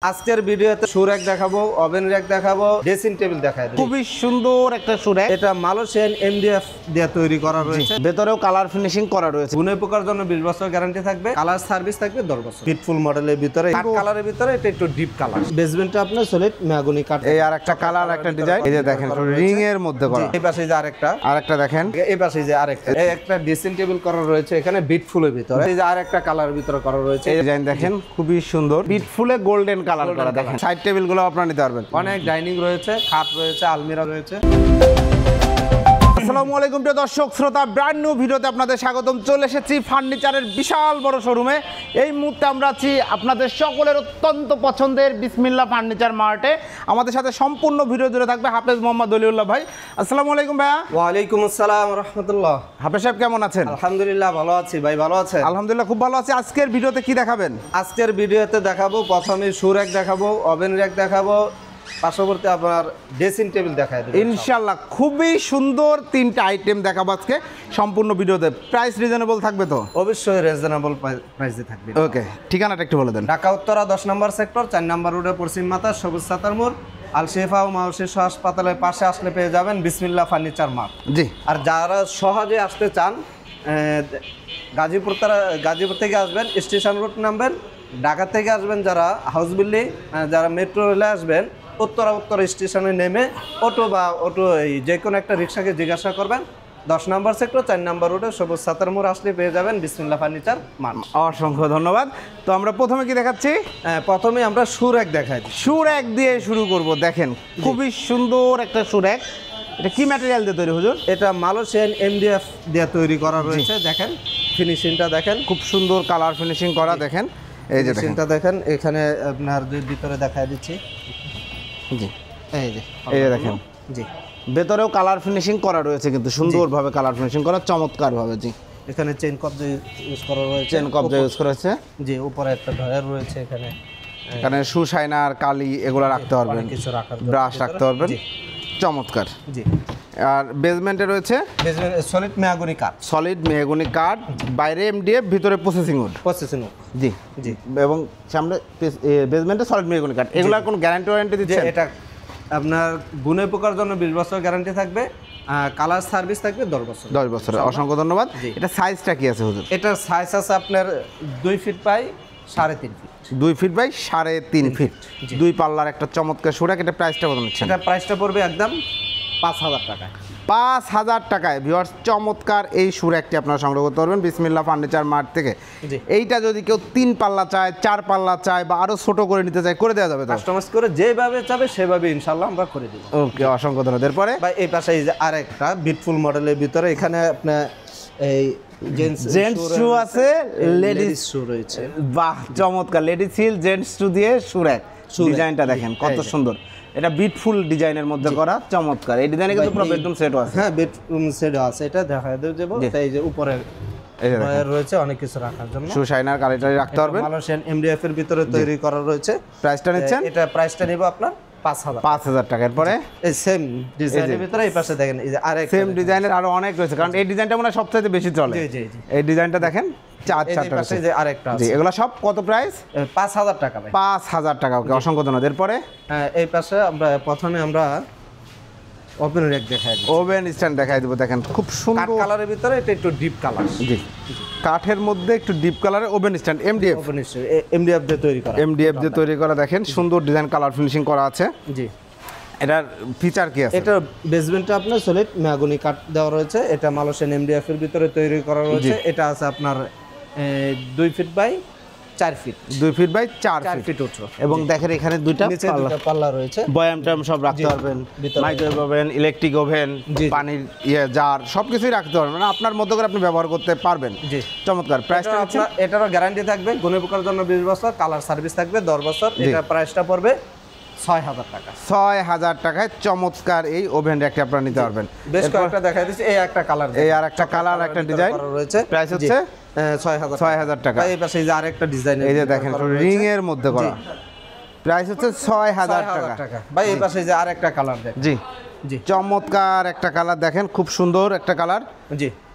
আজকের ভিডিওতে শু র‍্যাক দেখাবো, ওভেন র‍্যাক দেখাবো, ড্রেসিং টেবিল দেখাবো। খুবই সুন্দর একটা শু র‍্যাক। এটা মালয়েশিয়ান এমডিএফ দিয়ে তৈরি করা রয়েছে। ভেতরেও কালার ফিনিশিং করা রয়েছে। গুণে পোকার জন্য 20 বছর গ্যারান্টি থাকবে। কালার সার্ভিস থাকবে 10 বছর। বিউটিফুল মডেলের ভিতরে কাট কালারের ভিতরে এটা একটু ডিপ কালার। বেসমেন্টটা আপনার সলিড ম্যাগনি কাট। এই আরেকটা কালার, একটা ডিজাইন। এই যে দেখেন রিং এর মধ্যে করা। এই পাশে যে আরেকটা দেখেন। এই পাশে যে আরেকটা। এই একটা ড্রেসিং টেবিল করা রয়েছে এখানে বিউটিফুলের ভিতরে। এই যে আরেকটা কালারের ভিতরে করা রয়েছে। এই ডিজাইন দেখেন খুবই সুন্দর। বিউটিফুলে গোল্ডেন কালার করা দেখেন। সাইড টেবিলগুলো আপনারা নিতে পারবেন। অনেক ডাইনিং রয়েছে, খাট রয়েছে, আলমিরা রয়েছে। আসসালামু আলাইকুম প্রিয় দর্শক শ্রোতা, ব্র্যান্ড নিউ ভিডিওতে আপনাদের স্বাগতম। চলে এসেছি ফার্নিচারের বিশাল বড় শোরুমে। এই মুহূর্তে আমরা আছি আপনাদের সকলের অত্যন্ত পছন্দের বিসমিল্লাহ ফার্নিচার মার্টে। আমাদের সাথে সম্পূর্ণ ভিডিও জুড়ে থাকবে হাফেজ মোহাম্মদ ওলিউল্লাহ ভাই। আসসালামু আলাইকুম ভাইয়া। ওয়ালাইকুম আসসালাম রাহমাতুল্লাহ। হাফেজ সাহেব কেমন আছেন? আলহামদুলিল্লাহ ভালো আছি। ভাই ভালো আছেন? আলহামদুলিল্লাহ খুব ভালো আছি। আজকের ভিডিওতে কি দেখাবেন? আজকের ভিডিওতে দেখাবো প্রথমে শু র‍্যাক দেখাবো, ওভেন র‍্যাক দেখাবো, পাশাপাশি আপনার ড্রেসিং টেবিল দেখাই দেব ইনশাআল্লাহ। খুবই সুন্দর তিনটা আইটেম দেখাবো আজকে সম্পূর্ণ ভিডিওতে। প্রাইস রিজনেবল থাকবে তো? অবশ্যই রিজনেবল প্রাইসে থাকবে। ওকে, ঠিকানাটা একটু বলে দেন। ঢাকা উত্তরা 10 নম্বর সেক্টর 4 নম্বর রোডের পশ্চিম মাথা সবুজ সাতার মোড়, আল শেফা ও মাও শিশু হাসপাতালের পাশে আসলে পেয়ে যাবেন বিসমিল্লাহ ফার্নিচার মার্ট। জি। আর যারা সহজে আসতে চান গাজীপুর থেকে আসবেন, স্টেশন রোড নামবেন। ঢাকা থেকে আসবেন যারা হাউস বিল্ডিং, যারা মেট্রো রেলে আসবেন উত্তর স্টেশনে নেমে অটো এই যে কোনো একটা রিক্সাকে জিজ্ঞাসা করবেন। 10 নম্বর সেক্টর 4 নম্বর রোডে সবুজ সাতার মোড় আসলে পেয়ে যাবেন বিসমিল্লাহ ফার্নিচার মার্ট। অসংখ্য ধন্যবাদ। তো আমরা প্রথমে কি দেখাচ্ছি? প্রথমে আমরা শু র‍্যাক দেখাই। শু র‍্যাক দিয়ে শুরু করব। দেখেন খুবই সুন্দর একটা শু র‍্যাক। এটা কি ম্যাটেরিয়াল দিয়ে তৈরি হুজুর? এটা মালয়েশিয়ান এমডিএফ দিয়ে তৈরি করা রয়েছে। দেখেন ফিনিশিংটা দেখেন, খুব সুন্দর কালার ফিনিশিং করা। দেখেন এই যে ফিনিশিংটা দেখেন। এখানে আপনার ভিতরে দেখাই দিচ্ছি। জি, এই যে দেখেন। জি, ভেতরেও কালার ফিনিশিং করা রয়েছে কিন্তু সুন্দরভাবে কালার ফিনিশিং করা, চমৎকারভাবে। জি, এখানে চেইন কবজা ইউজ করা রয়েছে। চেন কবজা ইউজ করা হয়েছে। জি, উপরে একটা ড্রয়ার রয়েছে। এখানে শু শাইনার, কালি এগুলো রাখতে পারবেন, কিছু রাখার ব্রাশ রাখতে পারবেন। চমৎকার। জি। আর বেসমেন্টে রয়েছে সলিড মেহগনি কাঠ। সলিড মেহগনি কাঠ, বাইরে এমডিএফ, ভিতরে প্রসেসিং উড। জি জি। এবং সামনে বেসমেন্টে সলিড মেহগনি কাঠ। এগুলোর কোনো গ্যারান্টি ওয়ারেন্টি দিচ্ছে? এটা আপনার গুণে পোকার জন্য 20 বছর গ্যারান্টি থাকবে। কালার সার্ভিস থাকবে 10 বছর। 10 বছর। অসংখ্য ধন্যবাদ। এটা সাইজটা কি আছে হুজুর? এটার সাইজ আছে আপনার 2 feet by 3.5 feet. 2 feet by 3.5 feet. 2 পাল্লার একটা চমৎকার শু র‍্যাক। এটা প্রাইসটা কত নিচ্ছেন? এটা প্রাইসটা পড়বে একদম 5000 টাকা। 5000 টাকায় ভিউয়ার্স চমৎকার এই শু র‍্যাকটি আপনারা সংগ্রহ করতে পারবেন বিসমিল্লাহ ফার্নিচার মার্ট থেকে। এইটা যদি কেউ 3 পাল্লা চায়, 4 পাল্লা চায় বা আরো ছোট করে নিতে চায়, করে দেওয়া যাবে তো? কাস্টমাইজ করে যেভাবে চাবে সেভাবে ইনশাআল্লাহ আমরা করে দেব। ওকে, অসংখ্য ধন্যবাদ। এরপরে ভাই এই পাশে এই যে আরেকটা বিউটিফুল মডেলের ভিতরে এখানে আপনার এই জেন্টস শু আছে, লেডিস শু রয়েছে। বাহ, চমৎকার। লেডিস হিল, জেন্টস শু দিয়ে শু র‍্যাক। ডিজাইনটা দেখেন কত সুন্দর। এটা বিউটিফুল ডিজাইনের মধ্যে করা, চমৎকার। এই ডিজাইনে কিন্তু পুরো বেডরুম সেটও আছে। হ্যাঁ, বেডরুম সেটও আছে। এটা দেখা দেব। এই যে উপরে রয়েছে অনেক কিছু রাখার জন্য। শু শাইনার কালেক্টরি রাখতে পারবেন। মালয়েশিয়ান এমডিএফ এর ভিতরে তৈরি করা রয়েছে। প্রাইসটা নিচ্ছেন? এটা প্রাইসটা নিব আপনার 5000 টাকার। পরে এই সেম ডিজাইনের ভিতরে এই পাশে দেখেন এই যে আরেক সেম ডিজাইনের আরো অনেক রয়েছে, কারণ এই ডিজাইনটা মনে হয় সবচেয়ে বেশি চলে। জি জি জি। এই ডিজাইনটা দেখেন 4 পাশে যে আরেকটা আছে। জি, এগুলা সব কত প্রাইস? 5000 টাকা ভাই। 5000 টাকা। ওকে, অসংখ্য ধন্যবাদ। এরপরে এই পাশে আমরা প্রথমে ওভেন র‍্যাক দেখাই দিই। ওভেন স্ট্যান্ড দেখাই দেব। দেখেন খুব সুন্দর কালারের ভিতরে এটা একটু ডিপ কালার। জি, কাঠের মধ্যে একটু ডিপ কালারের ওভেন স্ট্যান্ড। এমডিএফ দিয়ে তৈরি করা। এমডিএফ দিয়ে তৈরি করা। দেখেন সুন্দর ডিজাইন, কালার ফিনিশিং করা আছে। জি। এটার ফিচার কি আছে? এটা বেসমেন্টটা আপনার সলিড মেহগনি কাঠ দেওয়া রয়েছে। এটা মালয়েশিয়ান এমডিএফ এর ভিতরে তৈরি করা রয়েছে। এটা আছে আপনার 2 feet by 4 feet. 2 feet by 4 feet উচ্চ। এবং দেখেন এখানে দুইটা পাল্লা রয়েছে। বয়াম টাম সব রাখতে পারবেন। মাইক্রোওয়েভ ওভেন, ইলেকট্রিক ওভেন, পানির জার সবকিছুই রাখতে পারবেন। মানে আপনার মতো করে আপনি ব্যবহার করতে পারবেন। জি, চমৎকার। প্রাইসটা হচ্ছে? এটারও গ্যারান্টি থাকবে। গুণে পোকার জন্য 20 বছর, কালার সার্ভিস থাকবে 10 বছর। এটা প্রাইসটা পড়বে 6000 টাকা। 6000 টাকায় চমৎকার এই ওভেন র‍্যাকটি আপনারা নিতে পারবেন। বেশ কয়েকটা দেখাই দিচ্ছি। এই একটা কালার, এই আরেকটা কালার, একটা ডিজাইন রয়েছে। প্রাইস হচ্ছে 6000 টাকা। এই পাশে যে আরেকটা ডিজাইন, এই যে দেখেন রিং এর মধ্যে করা। প্রাইস হচ্ছে 6000 টাকা। ভাই এই পাশে যে আরেকটা কালার দেখেন। জি জি, চমৎকার একটা কালার। দেখেন খুব সুন্দর একটা কালার। জি,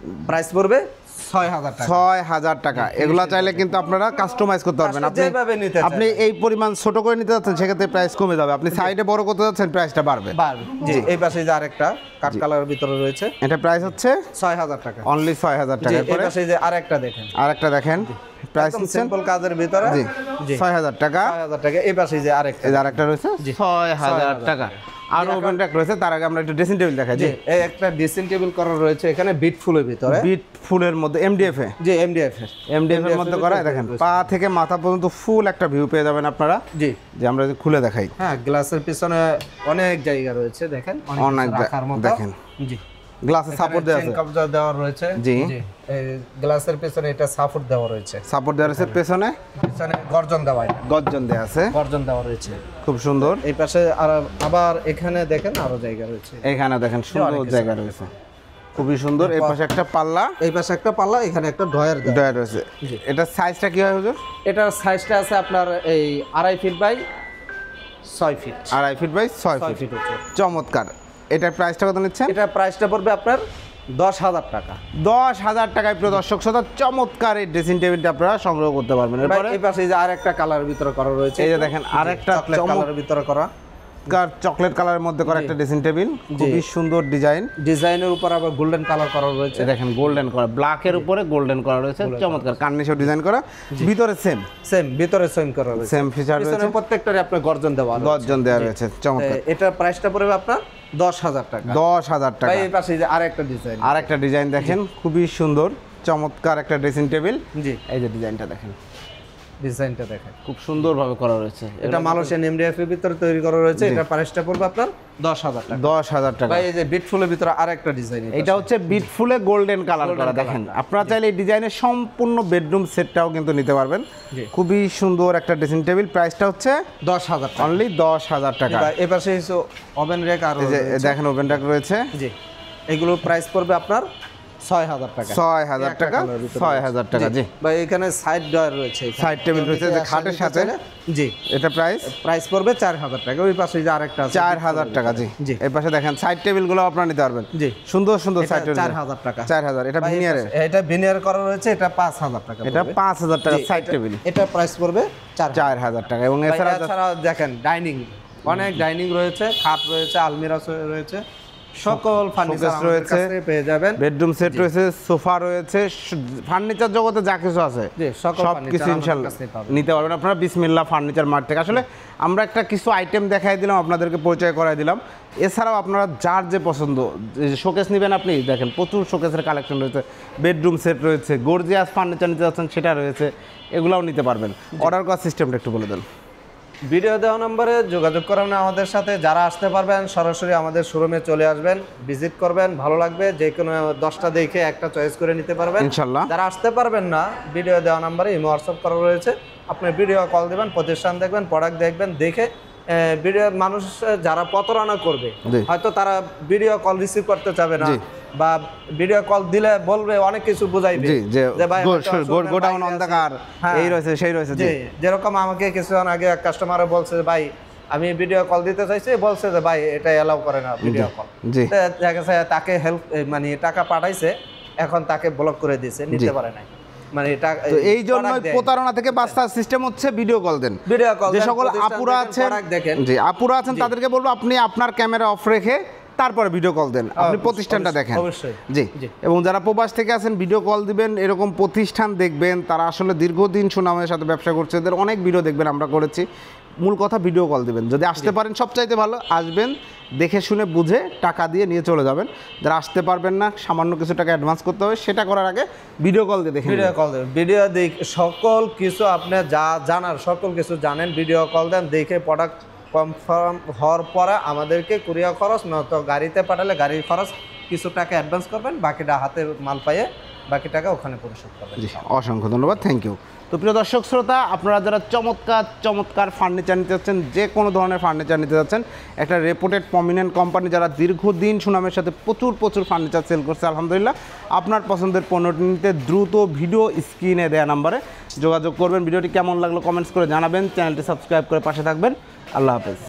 প্রাইস পড়বে 6000 টাকা। 6000 টাকা। এগুলা চাইলে কিন্তু আপনারা কাস্টমাইজ করতে পারবেন। যেভাবে নিতে চান। আপনি এই পরিমাণ ছোট করে নিতে যাচ্ছেন, সেক্ষেত্রে প্রাইস কমে যাবে। আপনি সাইডে বড় করতে যাচ্ছেন, প্রাইসটা বাড়বে। জি, এই পাশে যে আরেকটা কাট কালারের ভিতরে রয়েছে, এটা প্রাইস হচ্ছে 6000 টাকা, অনলি 6000 টাকা। এই পাশে যে আরেকটা দেখেন, আরেকটা দেখেন, প্রাইস হচ্ছে সিম্পল কাজের ভিতরে, জি 6000 টাকা। 6000 টাকা। এই পাশে যে আরেকটা, এই যে আরেকটা রয়েছে 6000 টাকা। আর ওভেন র‍্যাক রয়েছে। তার আগে আমরা একটু ড্রেসিং টেবিল দেখাই। জি, এই একটা ড্রেসিং টেবিল করা রয়েছে এখানে বিট ফুলের ভিতরে, বিট ফুলের মধ্যে এমডিএফ এ, জি এমডিএফ এর মধ্যে করা। দেখেন পা থেকে মাথা পর্যন্ত ফুল একটা ভিউ পেয়ে যাবেন আপনারা। জি, যে আমরা যদি খুলে দেখাই, হ্যাঁ গ্লাসের পিছনে অনেক জায়গা রয়েছে, দেখেন অনেক রাখার মতো। দেখেন জি, গ্লাসে সাপোর্ট দেওয়া আছে, কবজা দেওয়া রয়েছে। জি, এই গ্লাসের পিছনে এটা সাপোর্ট দেওয়া রয়েছে, সাপোর্ট দেওয়া আছে। পেছনে গর্জন দেওয়া, গর্জন দেওয়া আছে, গর্জন দেওয়া রয়েছে, খুব সুন্দর। এই পাশে আর আবার এখানে দেখেন আরো জায়গা রয়েছে, এখানে দেখেন সুন্দর জায়গা রয়েছে, খুবই সুন্দর। এই পাশে একটা পাল্লা, এই পাশে একটা পাল্লা, এখানে একটা ড্রয়ার রয়েছে। এটা সাইজটা কি হয় হুজুর? এটার সাইজটা আছে আপনার এই 2.5 feet by 6 feet, 2.5 feet by 6 6 feet. Feet হচ্ছে। চমৎকার। এটার প্রাইসটা কত নিচ্ছেন? এটা প্রাইসটা পড়বে আপনার 10,000 টাকা। 10,000 টাকায় প্রিয় দর্শক শ্রোতা চমৎকার এই ড্রেসিং টেবিলটা আপনারা সংগ্রহ করতে পারবেন। এরপরে এই পাশে যে আরেকটা কালারের ভিতরে করা রয়েছে, এই যে দেখেন আরেকটা কালারের ভিতরে করা, চকলেট কালারের মধ্যে করা একটা ড্রেসিং টেবিল, খুবই সুন্দর ডিজাইন। ডিজাইনের উপর আবার গোল্ডেন কালার করা রয়েছে, দেখেন গোল্ডেন করা, ব্ল্যাকের উপরে গোল্ডেন করা রয়েছে, চমৎকার। কার্নিশও ডিজাইন করা, ভিতরে সেম ভিতরে সেম করা রয়েছে, সেম ফিচার রয়েছে, পিছনে প্রত্যেকটারে আপনার গর্জন দেওয়া, গর্জন দেওয়া রয়েছে, চমৎকার। এটা প্রাইসটা পড়বে আপনার 10,000 টাকা। 10,000 টাকা। এই পাশে যে আরেকটা ডিজাইন, আরেকটা ডিজাইন দেখেন, খুবই সুন্দর চমৎকার একটা ড্রেসিং টেবিল। জি, এই যে ডিজাইনটা দেখেন, ডিজাইনটা দেখেন খুব সুন্দরভাবে করা রয়েছে। এটা মালয়েশিয়ান এমডিএফ এর ভিতরে তৈরি করা রয়েছে। এটা প্রাইসটা পড়বে আপনার 10,000 টাকা। 10,000 টাকা। ভাই এই যে বিট ফুলের ভিতরে আরেকটা ডিজাইন, এটা হচ্ছে বিট ফুলে গোল্ডেন কালার করা। দেখেন আপনারা চাইলে এই ডিজাইনের সম্পূর্ণ বেডরুম সেটটাও কিন্তু নিতে পারবেন। খুবই সুন্দর একটা ড্রেসিং টেবিল, প্রাইসটা হচ্ছে 10,000 টাকা, অনলি 10,000 টাকা। এই পাশে ওভেন রেক আর এই যে দেখেন ওভেন রেক রয়েছে। জি, এগুলো প্রাইস পড়বে আপনার 6,000 টাকা। 6,000 টাকা, 6,000 টাকা। জি ভাই এখানে সাইড ডয়ার রয়েছে, সাইড টেবিল রয়েছে যে খাটের সাথে। জি, এটা প্রাইস পড়বে 4,000 টাকা। ওই পাশে যে আরেকটা আছে 4,000 টাকা। জি, এই পাশে দেখেন সাইড টেবিলগুলো আপনারা নিতে পারবেন। জি, সুন্দর সুন্দর সাইড টেবিল, 4,000 টাকা। 4,000। এটা ভিনিয়ারে, এটা ভিনিয়ার করা রয়েছে, এটা 5,000 টাকা। এটা 5,000 টাকা সাইড টেবিল। এটা প্রাইস পড়বে 4,000 টাকা। এবং এছাড়া দেখেন ডাইনিং, অনেক ডাইনিং রয়েছে, খাট রয়েছে, আলমিরা রয়েছে, সকল ফার্নিচার রয়েছে পেয়ে যাবেন। বেডরুম সেট রয়েছে, সোফা রয়েছে, ফার্নিচার জগতে যা কিছু আছে সব কিছু ইনশাআল্লাহ নিতে পারবেন আপনারা বিসমিল্লাহ ফার্নিচার মার্ট থেকে। আসলে আমরা একটা কিছু আইটেম দেখাই দিলাম, আপনাদেরকে পরিচয় করাই দিলাম। এছাড়াও আপনারা যার যে পছন্দ, শোকেস নেবেন আপনি, দেখেন প্রচুর শোকেসের কালেকশন রয়েছে, বেডরুম সেট রয়েছে, গর্জিয়াস ফার্নিচার নিতে যাচ্ছেন সেটা রয়েছে, এগুলাও নিতে পারবেন। অর্ডার করার সিস্টেমটা একটু বলে দেন। ভিডিও দেওয়া নম্বরে যোগাযোগ করাবেন আমাদের সাথে। যারা আসতে পারবেন সরাসরি আমাদের শোরুমে চলে আসবেন, ভিজিট করবেন, ভালো লাগবে, যে কোনো 10টা দেখে একটা চয়েস করে নিতে পারবেন ইনশাআল্লাহ। যারা আসতে পারবেন না, ভিডিও দেওয়া নম্বরে ইমো হোয়াটসঅ্যাপ করা রয়েছে, আপনি ভিডিও কল দেবেন, প্রতিষ্ঠান দেখবেন, প্রোডাক্ট দেখবেন, দেখে ভিডিও মানুষ যারা প্রতারণা করবে, হয়তো তারা ভিডিও কল রিসিভ করতে চাবে না, বা ভিডিও কল দিলে বলবে অনেক কিছু বুঝাইবে যে ভাই গোডাউন অন্ধকার এই রয়েছে সেই রয়েছে। জি, যেরকম আমাকে কিছুক্ষণ আগে এক কাস্টমারে বলছে যে ভাই আমি ভিডিও কল দিতে চাইছি, বলছে যে ভাই এটা এলাও করে না ভিডিও কল। দেখা গেছে তাকে হেল্প মানে টাকা পাঠাইছে, এখন তাকে ব্লক করে দিয়েছে, নিতে পারে নাই। মানে এটা এই জন্য প্রতারণা থেকে বাঁচার সিস্টেম হচ্ছে ভিডিও কল দেন। যে সকল আপুরা আছেন, জি আপুরা আছেন তাদেরকে বলবো আপনি আপনার ক্যামেরা অফ রেখে তারপরে ভিডিও কল দেন, আপনি প্রতিষ্ঠানটা দেখেন। জি, এবং যারা প্রবাস থেকে আছেন ভিডিও কল দিবেন, এরকম প্রতিষ্ঠান দেখবেন তারা আসলে দীর্ঘদিন সুনামের সাথে ব্যবসা করছে, এদের অনেক ভিডিও দেখবেন আমরা করেছি। মূল কথা ভিডিও কল দিবেন, যদি আসতে পারেন সবচাইতে ভালো, আসবেন দেখে শুনে বুঝে টাকা দিয়ে নিয়ে চলে যাবেন। যারা আসতে পারবেন না, সামান্য কিছু টাকা অ্যাডভান্স করতে হবে, সেটা করার আগে ভিডিও কল দিয়ে দেখেন। ভিডিও কল দেন, ভিডিও সকল কিছু আপনি যা জানার সকল কিছু জানেন, ভিডিও কল দেন, দেখে প্রোডাক্ট কনফার্ম হওয়ার পরে আমাদেরকে কুরিয়ার খরচ নয়তো গাড়িতে পাঠালে গাড়ির খরচ কিছু টাকা অ্যাডভান্স করবেন, বাকিটা হাতে মাল পাইয়ে বাকি টাকা ওখানে পরিশোধ করবেন। জি, অসংখ্য ধন্যবাদ, থ্যাংক ইউ। তো প্রিয় দর্শক শ্রোতা, আপনারা যারা চমৎকার ফার্নিচার নিতে যাচ্ছেন, যে কোনো ধরনের ফার্নিচার নিতে যাচ্ছেন, একটা রেপুটেড প্রমিনেন্ট কোম্পানি যারা দীর্ঘদিন সুনামের সাথে প্রচুর ফার্নিচার সেল করছে, আলহামদুলিল্লাহ, আপনার পছন্দের পণ্যটি নিতে দ্রুত ভিডিও স্ক্রিনে দেওয়া নাম্বারে যোগাযোগ করবেন। ভিডিওটি কেমন লাগলো কমেন্টস করে জানাবেন, চ্যানেলটি সাবস্ক্রাইব করে পাশে থাকবেন। আল্লাহ হাফেজ।